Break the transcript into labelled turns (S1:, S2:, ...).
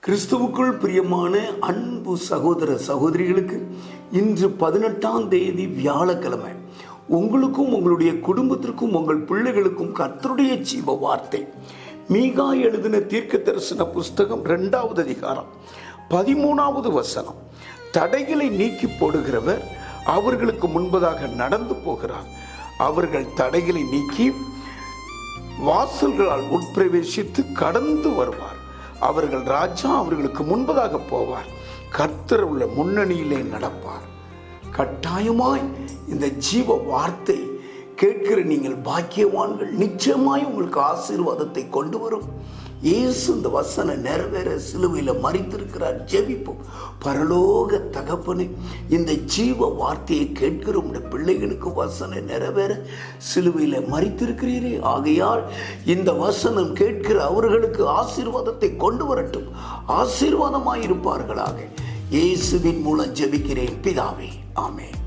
S1: கிறிஸ்துவுக்குள் பிரியமான அன்பு சகோதர சகோதரிகளுக்கு இன்று 18ஆம் தேதி வியாழக்கிழமை. உங்களுக்கும் உங்களுடைய குடும்பத்திற்கும் உங்கள் பிள்ளைகளுக்கும் கர்த்தருடைய ஜீவ வார்த்தை. மீகா எழுதின தீர்க்க தரிசன புஸ்தகம் 2வது அதிகாரம் 13வது வசனம். தடைகளை நீக்கி போடுகிறவர் அவர்களுக்கு முன்பதாக நடந்து போகிறார். அவர்கள் தடைகளை நீக்கி வாசல்களால் உட்பிரவேசித்து கடந்து வருவார். அவர்கள் ராஜா அவர்களுக்கு முன்பதாக போவார். கர்த்தர் உள்ள முன்னணியிலே நடப்பார். கட்டாயமாய் இந்த ஜீவ வார்த்தை கேட்கிற நீங்கள் பாக்கியவான்கள். நிச்சயமாய் உங்களுக்கு ஆசீர்வாதத்தை கொண்டு வரும். இயேசு இந்த வசனம் நிறைவேற சிலுவையில் மரித்திருக்கிறார். ஜெபிப்போம். பரலோக தகப்பனே, இந்த ஜீவ வார்த்தையை கேட்கிற உடைய பிள்ளைகளுக்கு வசனம் நிறைவேற சிலுவையில் மரித்திருக்கிறீரே. ஆகையால் இந்த வசனம் கேட்கிற அவர்களுக்கு ஆசீர்வாதத்தை கொண்டு வரட்டும். ஆசீர்வாதமாயிருப்பார்களாக. இயேசுவின் மூலம் ஜெபிக்கிறேன் பிதாவே, ஆமென்.